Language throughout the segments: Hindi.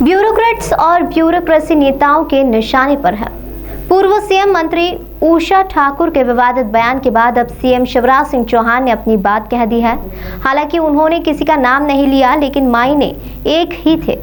ब्यूरोक्रेट्स और ब्यूरोक्रेसी नेताओं के निशाने पर है। पूर्व सीएम मंत्री उषा ठाकुर के विवादित बयान के बाद अब सीएम शिवराज सिंह चौहान ने अपनी बात कह दी है। हालांकि उन्होंने किसी का नाम नहीं लिया, लेकिन मायने एक ही थे।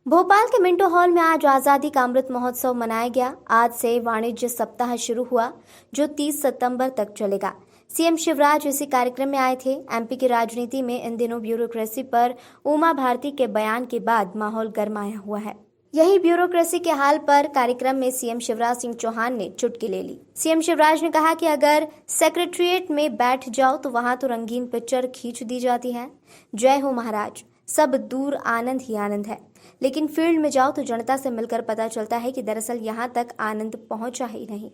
भोपाल के मिंटो हॉल में आज आजादी का अमृत महोत्सव मनाया गया। आज से वाणिज्य सप्ताह शुरू हुआ, जो 30 सितंबर तक चलेगा। सीएम शिवराज इसी कार्यक्रम में आए थे। एमपी की राजनीति में इन दिनों ब्यूरोक्रेसी पर उमा भारती के बयान के बाद माहौल गरमाया हुआ है। यही ब्यूरोक्रेसी के हाल पर कार्यक्रम में सीएम शिवराज सिंह चौहान ने चुटकी ले ली। सीएम शिवराज ने कहा कि अगर सेक्रेटेरिएट में बैठ जाओ तो वहां तो रंगीन पिक्चर खींच दी जाती है। जय हो महाराज, सब दूर आनंद ही आनंद है। लेकिन फील्ड में जाओ तो जनता से मिलकर पता चलता है कि दरअसल यहाँ तक आनंद पहुंचा ही नहीं।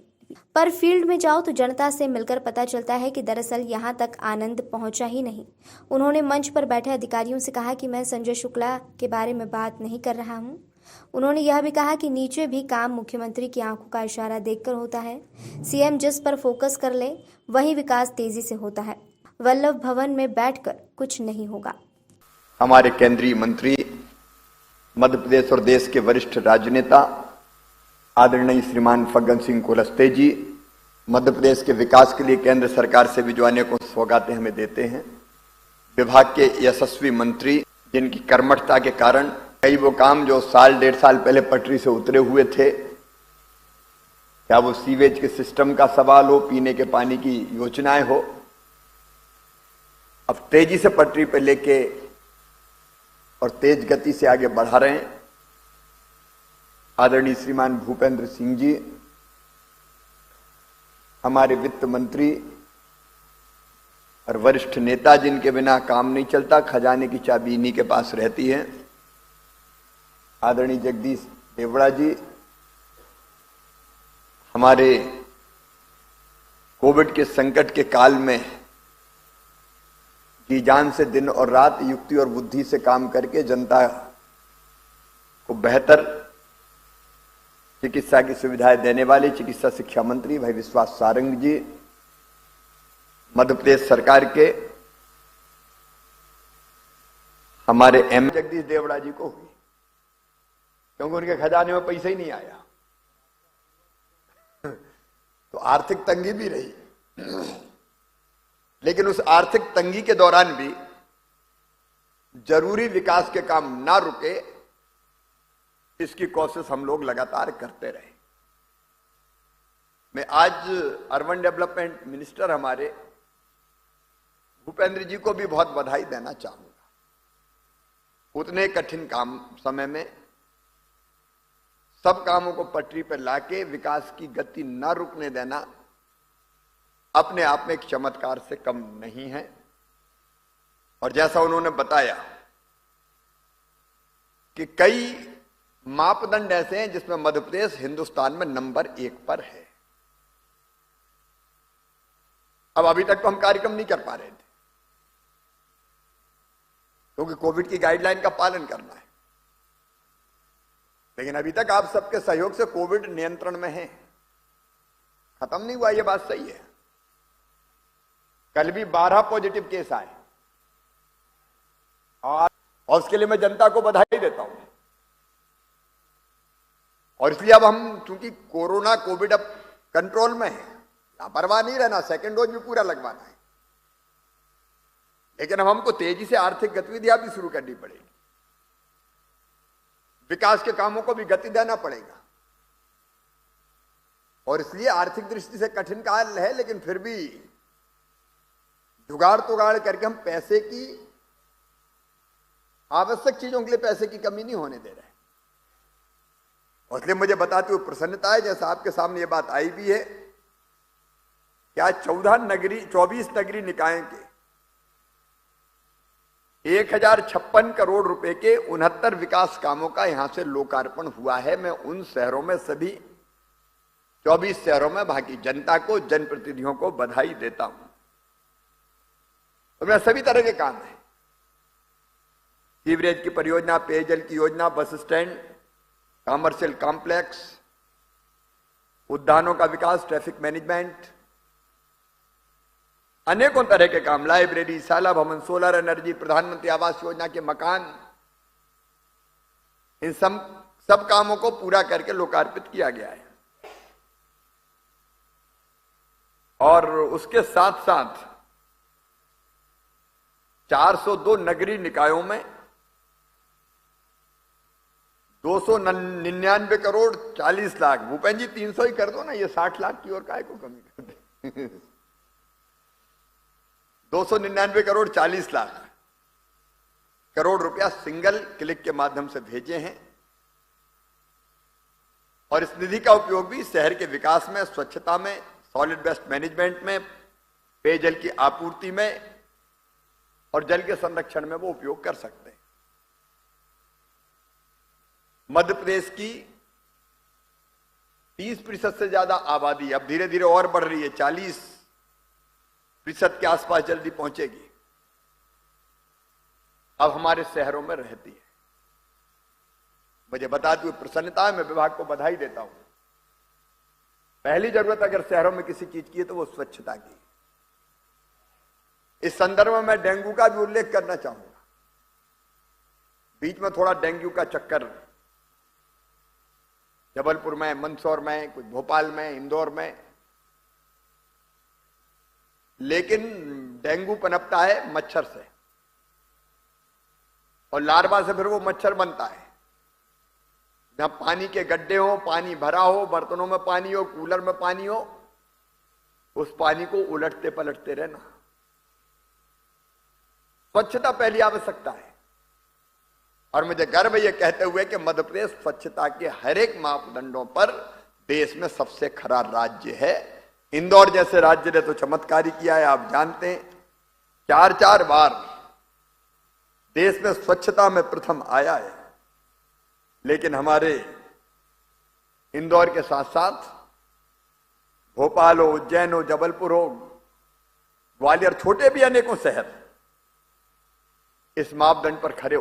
पर फील्ड में जाओ तो जनता से मिलकर पता चलता है कि दरअसल यहाँ तक आनंद पहुंचा ही नहीं। उन्होंने मंच पर बैठे अधिकारियों से कहा कि मैं संजय शुक्ला के बारे में बात नहीं कर रहा हूँ। उन्होंने यह भी कहा कि नीचे भी काम मुख्यमंत्री की आंखों का इशारा देखकर होता है। सीएम जिस पर फोकस कर ले वही विकास तेजी से होता है। वल्लभ भवन में बैठकर कुछ नहीं होगा। हमारे केंद्रीय मंत्री, मध्य प्रदेश और देश के वरिष्ठ राजनेता आदरणीय श्रीमान फग्गन सिंह कुलस्ते जी मध्य प्रदेश के विकास के लिए केंद्र सरकार से भी जो अनेकों सौगातें हमें देते हैं। विभाग के यशस्वी मंत्री, जिनकी कर्मठता के कारण कई वो काम जो साल डेढ़ साल पहले पटरी से उतरे हुए थे, क्या वो सीवेज के सिस्टम का सवाल हो, पीने के पानी की योजनाएं हो, अब तेजी से पटरी पर लेके और तेज गति से आगे बढ़ा रहे हैं। आदरणीय श्रीमान भूपेंद्र सिंह जी, हमारे वित्त मंत्री और वरिष्ठ नेता, जिनके बिना काम नहीं चलता, खजाने की चाबी इन्हीं के पास रहती है। आदरणीय जगदीश देवड़ा जी, हमारे कोविड के संकट के काल में जी जान से दिन और रात युक्ति और बुद्धि से काम करके जनता को बेहतर चिकित्सा की सुविधाएं देने वाले चिकित्सा शिक्षा मंत्री भाई विश्वास सारंग जी, मध्य प्रदेश सरकार के हमारे एम जगदीश देवड़ा जी को हुई, क्योंकि उनके खजाने में पैसा ही नहीं आया। तो आर्थिक तंगी भी रही, लेकिन उस आर्थिक तंगी के दौरान भी जरूरी विकास के काम ना रुके, इसकी कोशिश हम लोग लगातार करते रहे। मैं आज अर्बन डेवलपमेंट मिनिस्टर हमारे भूपेंद्र जी को भी बहुत बधाई देना चाहूंगा। उतने कठिन काम समय में सब कामों को पटरी पर लाके विकास की गति न रुकने देना अपने आप में एक चमत्कार से कम नहीं है। और जैसा उन्होंने बताया कि कई मापदंड ऐसे हैं जिसमें मध्य प्रदेश हिंदुस्तान में नंबर 1 पर है। अब अभी तक तो हम कार्यक्रम नहीं कर पा रहे थे, क्योंकि कोविड की गाइडलाइन का पालन करना है। लेकिन अभी तक आप सबके सहयोग से कोविड नियंत्रण में है, खत्म नहीं हुआ, यह बात सही है। कल भी 12 पॉजिटिव केस आए और उसके लिए मैं जनता को बधाई देता हूं। और इसलिए अब हम, चूंकि कोरोना कोविड अब कंट्रोल में है, लापरवाह नहीं रहना, सेकेंड डोज भी पूरा लगवाना है। लेकिन अब हमको तेजी से आर्थिक गतिविधियां भी शुरू करनी पड़ेगी, विकास के कामों को भी गति देना पड़ेगा। और इसलिए आर्थिक दृष्टि से कठिन काल है, लेकिन फिर भी जुगाड़ तुगाड़ करके हम पैसे की, आवश्यक चीजों के लिए पैसे की कमी नहीं होने दे रहे। और इसलिए मुझे बताते हुए प्रसन्नता है, जैसा आपके सामने ये बात आई भी है, क्या 24 नगरीय निकायों के 1056 करोड़ रुपए के 69 विकास कामों का यहां से लोकार्पण हुआ है। मैं उन शहरों में, सभी 24 शहरों में बाकी जनता को, जनप्रतिनिधियों को बधाई देता हूं। तो मैं सभी तरह के काम है, सीवरेज की परियोजना, पेयजल की योजना, बस स्टैंड, कमर्शियल कॉम्प्लेक्स, उद्यानों का विकास, ट्रैफिक मैनेजमेंट, अनेकों तरह के काम, लाइब्रेरी, शाला भवन, सोलर एनर्जी, प्रधानमंत्री आवास योजना के मकान, इन सब सब कामों को पूरा करके लोकार्पित किया गया है। और उसके साथ साथ 402 नगरीय निकायों में 299 करोड़ 40 लाख, भूपेन जी 300 ही कर दो ना, ये 60 लाख की ओर काहे को कमी कर दे। 299 करोड़ 40 लाख करोड़ रुपया सिंगल क्लिक के माध्यम से भेजे हैं। और इस निधि का उपयोग भी शहर के विकास में, स्वच्छता में, सॉलिड वेस्ट मैनेजमेंट में, पेयजल की आपूर्ति में और जल के संरक्षण में वो उपयोग कर सकते हैं। मध्य प्रदेश की 30% से ज्यादा आबादी अब धीरे धीरे और बढ़ रही है, 40% के आसपास जल्दी पहुंचेगी, अब हमारे शहरों में रहती है। मुझे बताते हुए प्रसन्नता है, मैं विभाग को बधाई देता हूं। पहली जरूरत अगर शहरों में किसी चीज की है तो वो स्वच्छता की। इस संदर्भ में मैं डेंगू का भी उल्लेख करना चाहूंगा। बीच में थोड़ा डेंगू का चक्कर जबलपुर में, मंदसौर में, कुछ भोपाल में, इंदौर में, लेकिन डेंगू पनपता है मच्छर से और लार्वा से फिर वो मच्छर बनता है। जहां पानी के गड्ढे हो, पानी भरा हो, बर्तनों में पानी हो, कूलर में पानी हो, उस पानी को उलटते पलटते रहना। स्वच्छता पहली आवश्यकता है। और मुझे गर्व यह कहते हुए कि मध्य प्रदेश स्वच्छता के हर एक मापदंडों पर देश में सबसे खरा राज्य है। इंदौर जैसे राज्य ने तो चमत्कारी किया है, आप जानते हैं, 4-4 बार देश में स्वच्छता में प्रथम आया है। लेकिन हमारे इंदौर के साथ साथ भोपाल हो, उज्जैन हो, जबलपुर हो, ग्वालियर, छोटे भी अनेकों शहर इस मापदंड पर खरे